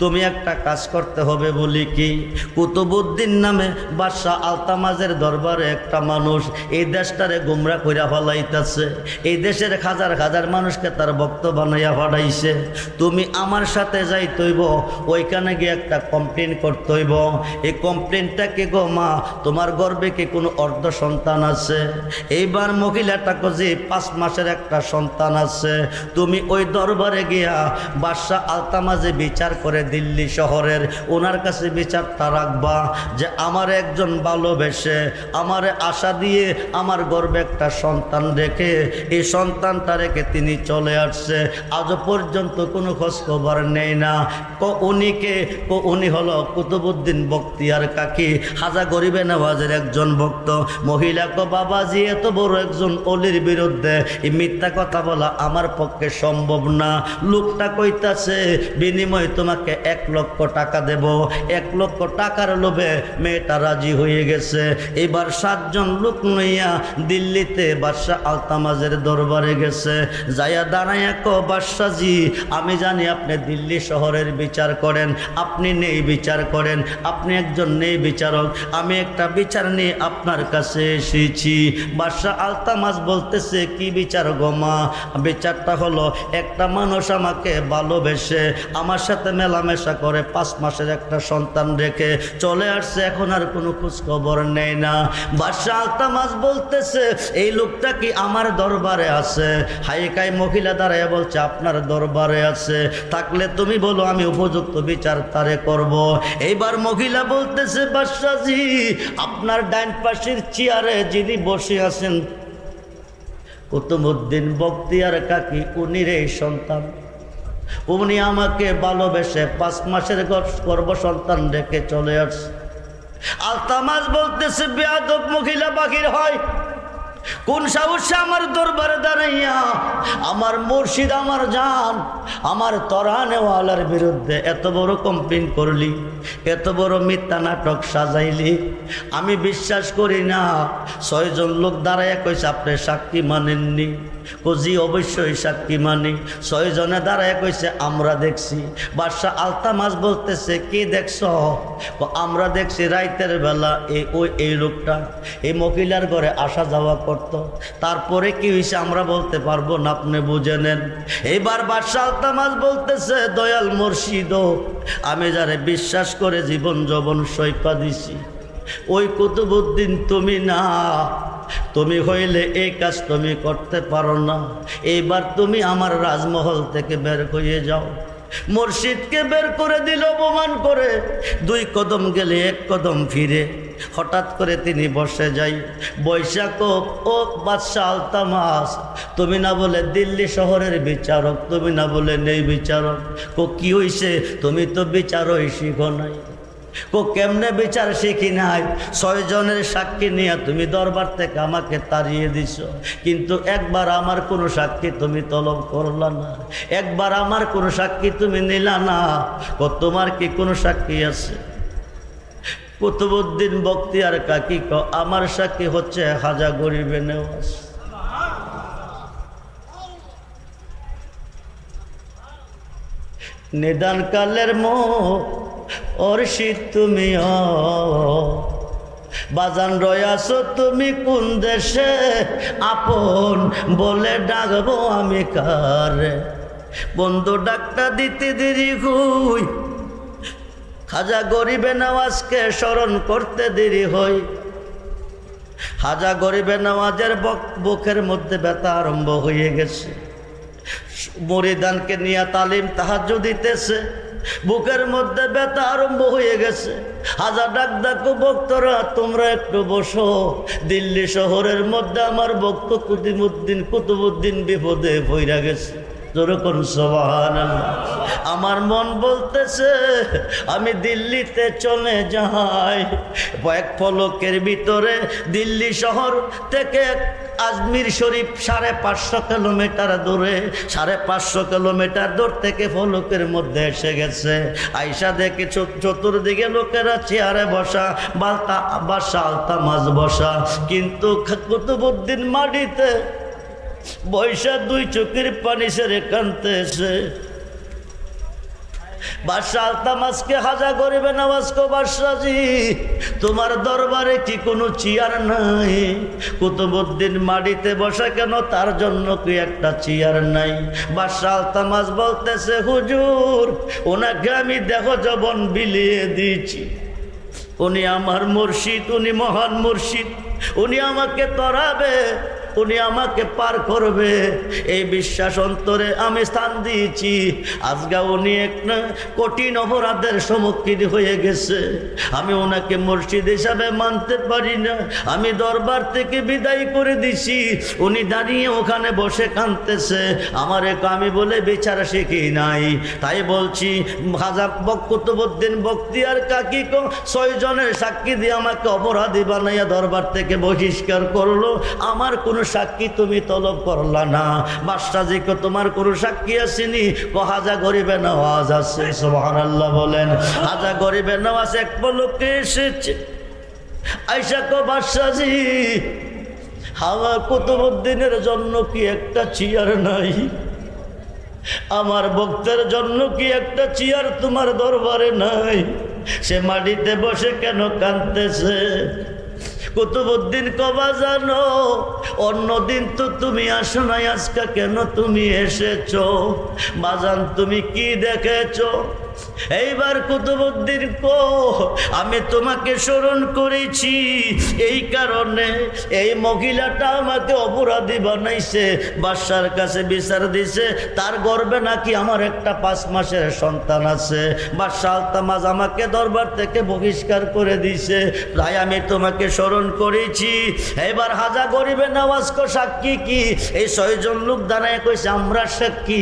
তুমি একটা কাজ করতে হবে। বলি কি? কুতুবউদ্দিন নামে বাদশাহ আলতামাজের দরবারে একটা মানুষ এই দেশটারে গুমরা কইরা ফেলাইতেছে, এই দেশের হাজার হাজার মানুষকে তার ভক্ত বানাইয়া ফাটাইছে। তুমি আমার সাথে যাইতইব, ওইখানে গিয়ে একটা কমপ্লেন করতেইব। এই কমপ্লেনটা কি গো মা, তোমার গর্ভে কি কোনো অর্ধ সন্তান আছে? এইবার মহিলাটা কজি 5 মাসের একটা সন্তান আছে। তুমি ওই দরবারে গিয়া বাদশাহ আলতামাজে বিচার করে দিল্লি শহরের ওনার কাছে বিচারটা রাখবা যে আমার একজন ভালোবেসে আমারে আশা দিয়ে আমার গর্ভে একটা সন্তান রেখে এই সন্তানটা রেখে তিনি চলে আসছে, আজও পর্যন্ত কোনো খোঁজ খবর নেই না। উনি হলো কুতুবউদ্দিন বখতিয়ার কাকি, হাজা গরিবে নওয়াজের একজন ভক্ত। মহিলা কো বাবাজি এত বড় একজন অলির বিরুদ্ধে এই মিথ্যা কথা বলা আমার পক্ষে সম্ভব না। লোকটা কইতাছে বিনিময়ে তোমাকে 1 লক্ষ টাকা দেব। 1 লক্ষ টাকার লোভে মেয়েটা রাজি হয়ে গেছে। এবার 7 জন লোক লইয়া দিল্লিতে বাদশাহ আলতামাজের দরবারে গেছে। যাইয়া দাঁড়াইয়া কো বাদশাহজি, আমি জানি আপনি দিল্লি শহরের বিচার করেন, আপনি নেই বিচার করেন, আপনি একজন নেই বিচারক, আমি একটা বিচার নিয়ে আপনার কাছে এসেছি। বাদশাহ আলতামাজ বলতেছে কি বিচার গো মা? বিচারটা হলো একটা মানুষ আমাকে ভালোবেসে আমার সাথে মেলামেশা করে 5 মাসের একটা সন্তান রেখে চলে আসছে, এখন আর কোনো খোঁজ খবর নেই না। বাদশাহ আলতামাজ বলতেছে এই লোকটা কি আমার দরবারে আছে? হাইকাই মহিলা দাঁড়ায় বলছে আপনার দরবারে আছে, থাকলে তুমি বলো আমি উপযুক্ত বিচার তারে করব। এইবার মহিলা বলতেছে বাদশাহজি, আপনার ডাইন পাশের চেয়ারে যিনি বসে আছেন কুতুবউদ্দিন বখতিয়ার কাকি, উনির এই সন্তান। উনি আমাকে ভালোবেসে 5 মাসের গর্ভ সন্তান রেখে চলে আসছে। আলতামাজ বলতেছে বেয়াদব মহিলা বাহির হয়, কোন সাহসে আমার দরবারে দাঁড়াইয়া আমার মুর্শিদ, আমার জান, আমার তরানেওয়ালার বিরুদ্ধে এত বড় কমপ্লেন করলি, এত বড় মিথ্যা নাটক সাজাইলি? আমি বিশ্বাস করি না। 6 জন লোক দাঁড়াইয়া কইছে আপনি সাক্ষী মানেননি। কজি অবশ্যই সাক্ষী মানি। 6 জনে দাঁড়ায় কইছে আমরা দেখছি। বাদশাহ আলতামাস বলতেছে কি দেখছ? আমরা দেখছি রাইতের বেলা এই লোকটা এই মহিলার ঘরে আসা যাওয়া করত। তারপরে কি হয়েছে আমরা বলতে পারবো না, আপনি বুঝে নেন। এইবার বাদশাহ আলতামাস বলতেছে দয়াল মুর্শিদ, আমি যারে বিশ্বাস করে জীবন যৌবন সৈপা দিছি ওই কুতুবউদ্দিন তুমি না। তুমি হইলে এই কাজ তুমি করতে পারো না। এইবার তুমি আমার রাজমহল থেকে বের হয়ে যাও। মুর্শিদকে বের করে দিল অপমান করে। 2 কদম গেলে 1 কদম ফিরে। হঠাৎ করে তিনি বসে যাই। বৈশাখ ও বাদশাহ আলতামাস, তুমি না বলে দিল্লি শহরের বিচারক, তুমি না বলে নেই বিচারক। কি হইছে? তুমি তো বিচারই শিখো নাই। কেমনে বিচার শিখি নাই? 6 জনের সাক্ষী নিয়ে তুমি দরবার থেকে আমাকে তাড়িয়ে দিছ, কিন্তু একবার আমার কোনো সাক্ষী তুমি তলব করলা না, একবার আমার কোনো সাক্ষী তুমি নিলা না। তোমার কি কোনো সাক্ষী আছে? কুতুবউদ্দিন বখতিয়ার কাকি আমার সাক্ষী হচ্ছে খাজা গরিবে নেওয়াজ। নিদান কালের মুর্শিদ তুমি বাজান রয়াছো তুমি কোন দেশে? আপন বলে ডাকবো আমি কারে? বন্ধু ডাকটা দিতে দেরি হই, খাজা গরিবে নওয়াজকে স্মরণ করতে দেরি হই। খাজা গরিবে নওয়াজের বুকের মধ্যে ব্যথা আরম্ভ হয়ে গেছে। মুরিদানকে নিয়ে তালিম তাহাজ্জুদ দিতেছে, বুকের মধ্যে ব্যথা আরম্ভ হয়ে গেছে। হাজার ডাক ডাকো ভক্তরা তোমরা একটু বসো। দিল্লি শহরের মধ্যে আমার ভক্ত কুতুবউদ্দিন বিপদে পইরা গেছে। যেরকম সুবহানাল্লাহ। আমার মন বলতেছে আমি দিল্লিতে চলে যাই। 1 পলকের ভিতরে দিল্লি শহর থেকে আজমির শরীফ 550 কিলোমিটার দূরে, 550 কিলোমিটার দূর থেকে ফলকের মধ্যে এসে গেছে। আইসা দেখে চতুর্দিকে লোকেরা চেয়ারে বসা, বাদশাহ আলতামাস বসা, কিন্তু কুতুবউদ্দিন মাটিতে বৈশা 2 চোখের পানি ছেড়ে কাঁদতেছে। বাদশাহ আলতামাসকে খাজা গরিবে নওয়াজ কো বাদশাহজি তোমার দরবারে কি কোনো চেয়ার নাই? কুতুবউদ্দিন মাটিতে বসা কেন? তার জন্য কি একটা চেয়ার নাই? বাদশাহ আলতামাস বলতেছে হুজুর ওনাকে আমি দেহ যৌবন বিলিয়ে দিয়েছি। উনি আমার মুর্শিদ, উনি মহান মুর্শিদ, উনি আমাকে তরাবে, উনি আমাকে পার করবে, এই বিশ্বাস অন্তরে আমি স্থান দিয়েছি। আজকে উনি একটা কঠিন অপরাধের সম্মুখীন হয়ে গেছে, আমি ওনাকে মুর্শিদ হিসাবে মানতে পারি না। আমি দরবার থেকে বিদায় করে দিছি। উনি দাঁড়িয়ে ওখানে বসে কাঁদতেছে। আমি বলে বিচার শিখি নাই, তাই বলছি খাজা কুতুবউদ্দিন বখতিয়ার কাকি 6 জনের সাক্ষী দিয়ে আমাকে অপরাধী বানাইয়া দরবার থেকে বহিষ্কার করলো। আমার কোনো সাক্ষী তুমি তলব করলা না। বাদশাহজি তোমার কোনো সাক্ষী আসেনি? খাজা গরিবে নওয়াজ আছে। সুবহানাল্লাহ বলেন। খাজা গরিবে নওয়াজ 1 পলকে এসেছে। আইসা বাদশাহজি আমার কুতুবউদ্দিনের জন্য কি একটা চেয়ার নাই? আমার ভক্তের জন্য কি একটা চেয়ার তোমার দরবারে নাই? সে মাটিতে বসে কেন কাঁদতেছে? কুতুবউদ্দিন কবা জানো অন্যদিন তো তুমি আসো নাই, আজকে কেন তুমি এসেছো? বাজান তুমি কি দেখেছো? এইবার কুতুবউদ্দিন আমি তোমাকে স্মরণ করেছি এই কারণে এই মহিলাটা আমাকে অপরাধী বানাইছে, বাদশার কাছে বিচার দিছে, তার গর্বে নাকি আমার একটা 5 মাসের সন্তান আছে। বাদশা আলতামাস আমাকে দরবার থেকে বহিষ্কার করে দিছে, তাই আমি তোমাকে স্মরণ করেছি। এবার খাজা গরিবে নওয়াজ সাক্ষী কি? এই 6 জন লোক দাঁড়ায় কইছে আমরা সাক্ষী।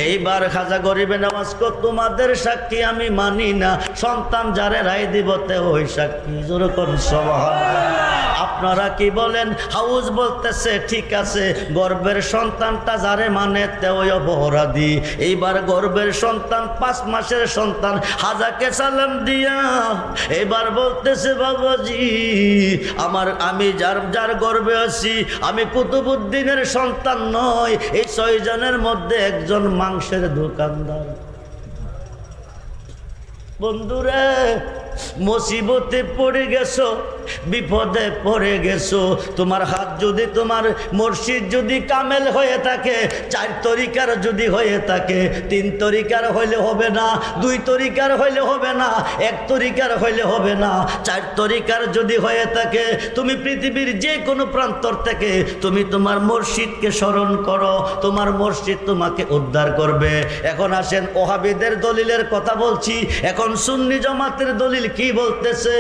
এইবার খাজা গরিবে নওয়াজ তোমাদের সাক্ষী আমি মানি না, সন্তান যারে রায় দিব তে ওই সাক্ষী। যেরকম সুবহানাল্লাহ। আপনারা কি বলেন? হাউস বলতেছে ঠিক আছে, গর্ভের সন্তানটা যারে মানে তে ওই অপরাধী। এইবার গর্ভের সন্তান 5 মাসের সন্তান হাজাকে সালাম দিয়া এবার বলতেছে বাবাজি আমি যার গর্ভে আছি আমি কুতুবউদ্দিনের সন্তান নয়, এই 6 জনের মধ্যে একজন মাংসের দোকানদার। বন্ধুরে, মুসিবতে পড়ে গেছো, বিপদে পড়ে গেছো। তোমার হাত যদি, তোমার মুর্শিদ যদি কামেল হয়ে থাকে, 4 তরিকার যদি হয়ে থাকে, 3 তরিকার হইলে হবে না, 2 তরিকার হইলে হবে না, 1 তরিকার হইলে হবে না, 4 তরিকার যদি হয়ে থাকে, তুমি পৃথিবীর যে কোনো প্রান্তর থেকে তুমি তোমার মুর্শিদকে স্মরণ করো, তোমার মুর্শিদ তোমাকে উদ্ধার করবে। এখন আসেন ওহাবীদের দলিলের কথা বলছি, এখন সুন্নি জামাতের দলিল কি বলতেছে?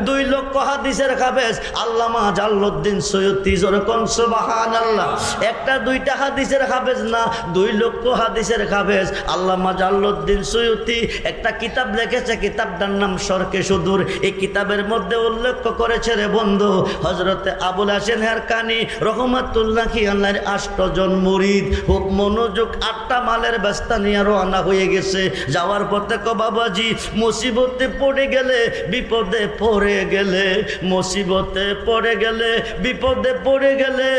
2 লক্ষ হাদিসের হাফেজ আল্লামা জালালউদ্দিন সৈয়দী, যেরকম সুবহানাল্লাহ। 1-2টা হাদিসের হাফেজ না, 2 লক্ষ হাদিসের হাফেজ আল্লামা জালালউদ্দিন সৈয়দী একটা কিতাব লিখেছে, কিতাবটার নাম শরকে সুদূর। এই কিতাবের মধ্যে উল্লেখ করেছে রে বন্ধু, হযরতে আবুল হাসেন হারকানি রহমাতুল্লাহি আলাইহির 8 জন মুরিদ খুব মনোযোগ 8টা মালের ব্যস্তা নিয়ে রওনা হয়ে গেছে। যাওয়ার পথে কো বাবাজি মুসিবতে পড়ে গেলে, বিপদে পড়ে গেলে, মুসিবতে পড়ে গেলে, বিপদে পড়ে গেলে,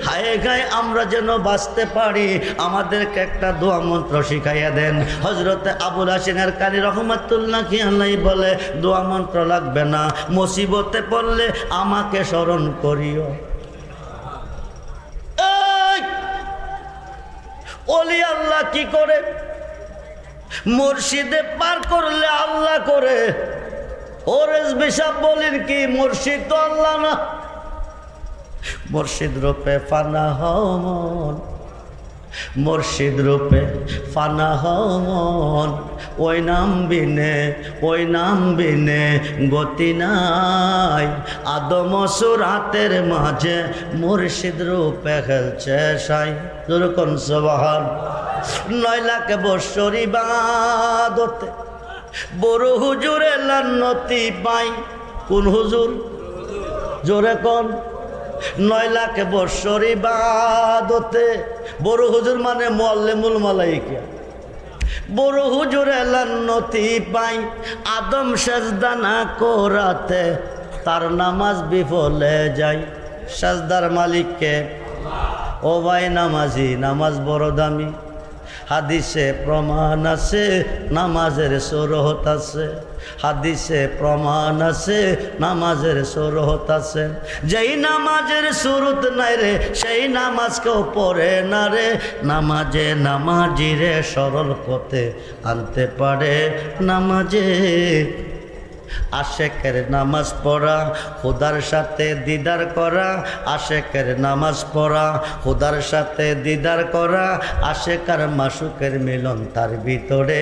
হায় গায়ে আমরা যেন বাঁচতে পারি, আমাদেরকে একটা দোয়া মন্ত্র শিখাইয়া দেন। হযরতে আবুল হাসেন হারকানি রহমাতুল্লাহি আলাইহি বলে দোয়া মন্ত্র লাগবে না, মুসিবতে পড়লে আমাকে স্মরণ করিও। ওলি আল্লাহ কি করে? মুর্শিদে পার করলে আল্লাহ করে। ওরেস বিশাপ বলেন কি মুর্শিদ তো আল্লাহ না, মুর্শিদ রূপে ফানা হমন, মুর্শিদ রূপে ফানা হমন, ওই নাম বিনে গতি নাই। আদম সুরাতের মাঝে মুর্শিদ রূপে খেলছে সাই। যেরকম সুবহান। 9 লাখ বৎসর ইবাদতে বড় হুজুরে লান্নতি পাই। কোন হুজুর? জোরে কোন? 9 লাখ বৎসর ইবাদতে বড় হুজুর মানে মুআল্লিমুল মালায়েকা। বড় হুজুরে লান্নতি পাই, আদম সেজদা না করাতে তার নামাজ বিফলে যায়। সেজদার মালিককে? ও ভাই নামাজি, নামাজ বড় দামি। হাদিসে প্রমাণ আছে নামাজের সুরহত আছে, হাদিসে প্রমাণ আছে নামাজের সুরহত আছে। যেই নামাজের সুরত নাই রে সেই নামাজ কেউ পড়ে না রে। নামাজে নামাজিরে সরল পথে আনতে পারে, নামাজে আশেকের নামাজ পড়া, খোদার সাথে দিদার করা। আশেকের নামাজ পড়া, খোদার সাথে দিদার করা, আশেক আর মাসুকের মিলন তার ভিতরে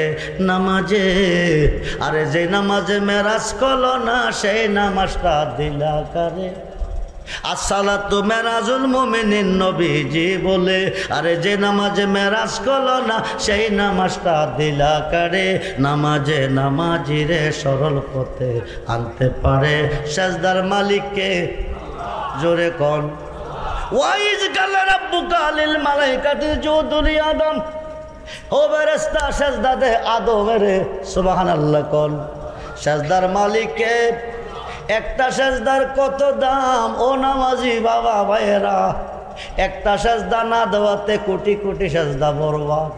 নামাজে। আরে যে নামাজে মেরাজ করলো না সেই নামাজটা দিলা কারে? আসসালাতু মেরাজুল মুমিনিন নবীজি বলে। আরে যে নামাজে মেরাজ করলো না সেই নামাজটা দিলা কারে? নামাজে নামাজিরে সরল পথে আনতে পারে সেজদার মালিককে। জোরে কোন? ওয়াইজ কালা রাব্বুকা লিল মালাইকাতি উসজুদু লি আদম। ও ফেরেশতা সেজদা দে আদমের। সুবহানাল্লাহ কোন? সেজদার মালিককে। একটা সেজদার কত দাম ও নামাজি বাবা ভাইয়েরা! একটা সেজদা না দেওয়াতে কোটি কোটি সেজদা বরবাদ।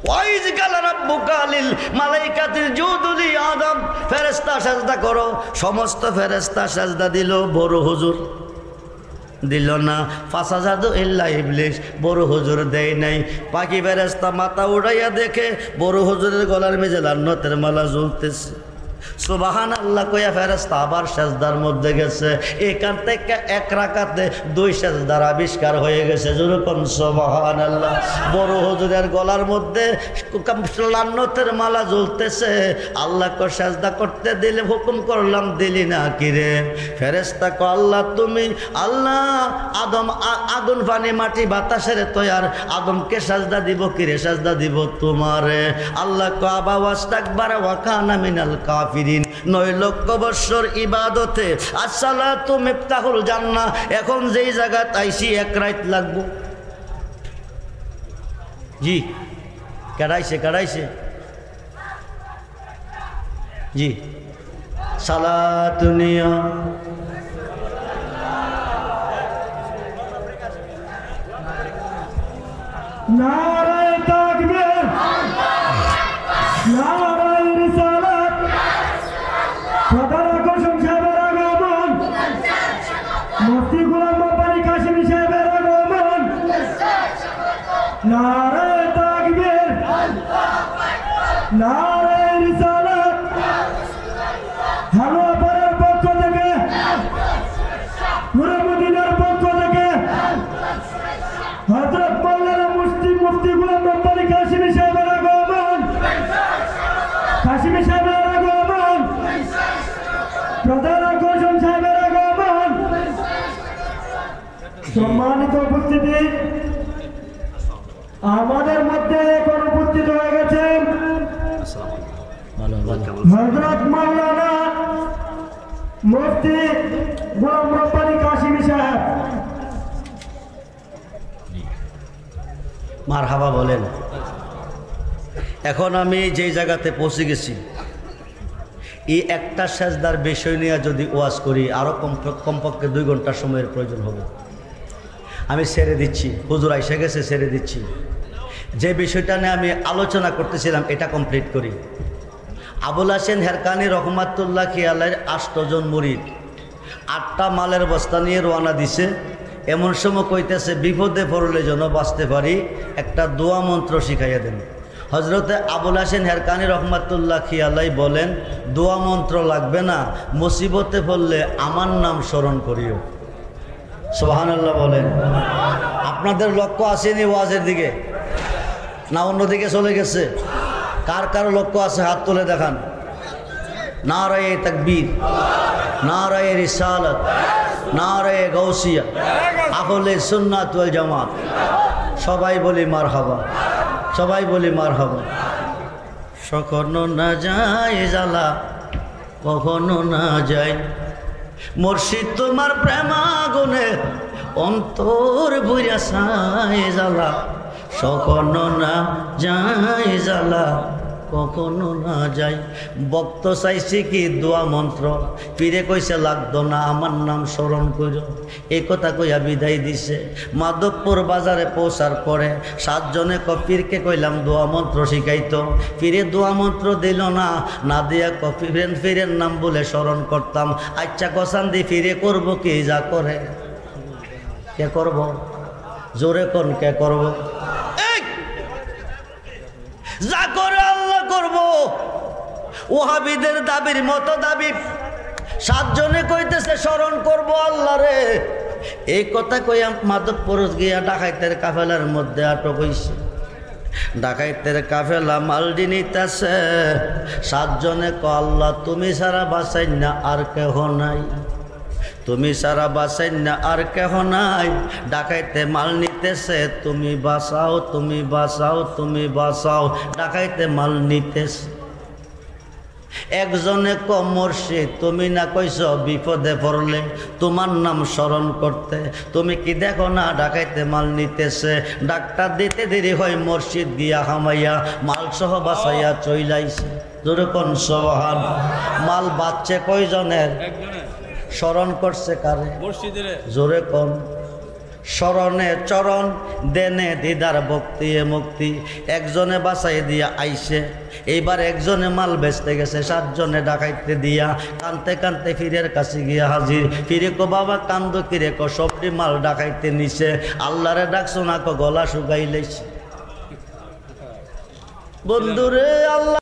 ওয়াইজ কালা রাব্বুকা লিল মালাইকাতি উসজুদু লি আদম। ফেরেশতা সেজদা করো। সমস্ত ফেরেশতা সেজদা দিল, বড় হুজুর দিল না। ফাসাজাদু ইল্লা ইবলিস, বড় হুজুর দেয় নাই। পাখি ফেরেশতা মাথা উড়াইয়া দেখে বড় হুজুরের গলার মেঝে লান্নতের মালা ঝুলতেছে। সুবহানাল্লাহ কইয়া ফেরেশতা আবার সেজদার মধ্যে গেছে। এখান থেকে এক রাকাতে 2 সেজদার আবিষ্কার হয়ে গেছে। যেরকম সুবহানাল্লাহ। বড় হুজুরের গলার মধ্যে লান্নতের মালা ঝুলতেছে। আল্লাহকে সেজদা করতে দিলে হুকুম করলাম, দিলি না কিরে? ফেরেশতা কয় আল্লাহ তুমি, আল্লাহ আদম আগুন পানি মাটি বাতাসের তৈয়ার, আদমকে সেজদা দিব কিরে? সেজদা দিব তোমারে। আল্লাহ কয় আবা ওয়াস্তাকবারা ওয়া কানা মিনাল কাফিরিন। 9 লক্ষ বৎসর ইবাদতে আসসালাতু মিফতাহুল জান্নাহ। এখন যেই জায়গায় আইছি 1 রাত লাগবো। জি কাড়াইছে জি। সালাতুনিয়া নারায়ে তাকবীর, নারায়ে রিসালাত, খোদার কসম সাহেবের আগমন, মুফতি গোলাম রব্বানী কাশিমি সাহেবের আগমন। নারায়ে তাকবীর, নারায়ে রিসালাত, হালুয়াপাড়ার পক্ষ থেকে, নূরে মদিনার পক্ষ থেকে হযরত মাওলানা মুফতি গোলাম রব্বানী কাশিমি সাহেবের আগমন, কাশিমি সাহেবের আগমন, প্রধান আকর্ষণ সাহেবের আগমন। সম্মানিত উপস্থিতি, আমাদের মধ্যে এখন উপস্থিত হয়ে গেছেন হযরত মাওলানা মুফতি গোলাম রব্বানী কাশিমি সাহেব। মারহাবা বলেন। এখন আমি যেই জায়গাতে পৌঁছে গেছি, এই একটা সেজদার বিষয় নিয়ে যদি ওয়াজ করি আরও কমপক্ষে 2 ঘন্টা সময়ের প্রয়োজন হবে। আমি ছেড়ে দিচ্ছি, হুজুর এসে গেছে, ছেড়ে দিচ্ছি। যে বিষয়টা নিয়ে আমি আলোচনা করতেছিলাম এটা কমপ্লিট করি। আবুল হাসেন হেরকানি রহমাতুল্লাহ খিয়ালের 8 জন মুরিদ 8টা মালের বস্তা নিয়ে রওনা দিছে। এমন সময় কইতেছে বিপদে পড়লে যেন বাঁচতে পারি, একটা দোয়া মন্ত্র শিখাইয়া দেন। হজরতে আবুল হাসেন হেরকানি রহমাতুল্লাহ খিয়ালাই বলেন, দোয়া মন্ত্র লাগবে না, মুসিবতে পড়লে আমার নাম স্মরণ করিও। সুবহানাল্লাহ বলেন। আপনাদের লক্ষ্য আসেনি ওয়াজের দিকে না অন্যদিকে চলে গেছে? কার কার লক্ষ্য আছে হাত তুলে দেখান। নারায়ে তাকবীর, নারায়ে রিসালাত, নারায়ে গাউসিয়া, আহলে সুন্নাত ওয়াল জামাত। সবাই বলি মারহাবা, সবাই বলি মারহাবা। কখনো না যায় জ্বালা, কখনো না যায় মুর্শিদ তোমার প্রেমাগুনে, অন্তর বুইরা ছায় জ্বালা, কখনো না যায় জ্বালা, কখনো না যায়। ভক্ত চাইছে কি দোয়া মন্ত্র, পীরে কইছে লাগতো না, আমার নাম স্মরণ কইর। এই কথা কইয়া বিদায় দিছে। মাধবপুর বাজারে পৌঁছার পরে 7 জনে পীরকে কইলাম দোয়া মন্ত্র শিখাইতো। পীরে দোয়া মন্ত্র দিল না, না দিয়া পীরের নাম বলে স্মরণ করতাম। আচ্ছা কসান দি ফিরে করবো কি যা করে? কে করব? জোরে কোন কে করব? যা করে আল্লাহ করব। ওহাবিদের দাবির মতো দাবি। 7 জনে কইতেছে স্মরণ করব আল্লাহ রে। এই কথা কইয়া মাধবপুর গিয়া ডাকাইতের কাফেলার মধ্যে আটক হইছে। ডাকাইতের কাফেলা মালডি নিতেছে। 7 জনে ক আল্লাহ তুমি ছাড়া বাঁচাই না আর কেহ নাই, তুমি সারা বাঁচাই না আর কেহ নাই। ডাকাইতে মাল নিতেছে, তুমি বাঁচাও, তুমি বাঁচাও, তুমি বাঁচাও। ডাকাইতে মাল নিতেছে। একজনে ক মুর্শিদ তুমি না কইছ বিপদে পড়লে তোমার নাম স্মরণ করতে, তুমি কি দেখো না ডাকাইতে মাল নিতেছে? ডাক্তার দিতে দেরি হয়, মুর্শিদ গিয়া হামাইয়া মাল সহ বাঁচাইয়া চইলাইছে। জোরে কোন সুবহান। মাল বাচ্চে কয়জনের? স্মরণ করছে কারে? জোরে কোন। স্মরণে চরণ দেনে দিদার ভক্তি এ মুক্তি। একজনে বাঁচাই দিয়া আইছে, এইবার একজনে মাল বেচতে গেছে। 7 জনে ডাকাইতে দিয়া কানতে কানতে ফিরের কাছে গিয়া হাজির। ফিরে কো বাবা কান্দো কিরে? ক সবটি মাল ডাকাইতে নিছে। আল্লাহরে ডাকছো না? ক গলা শুকাই লাইছে। বন্ধুরে আল্লাহ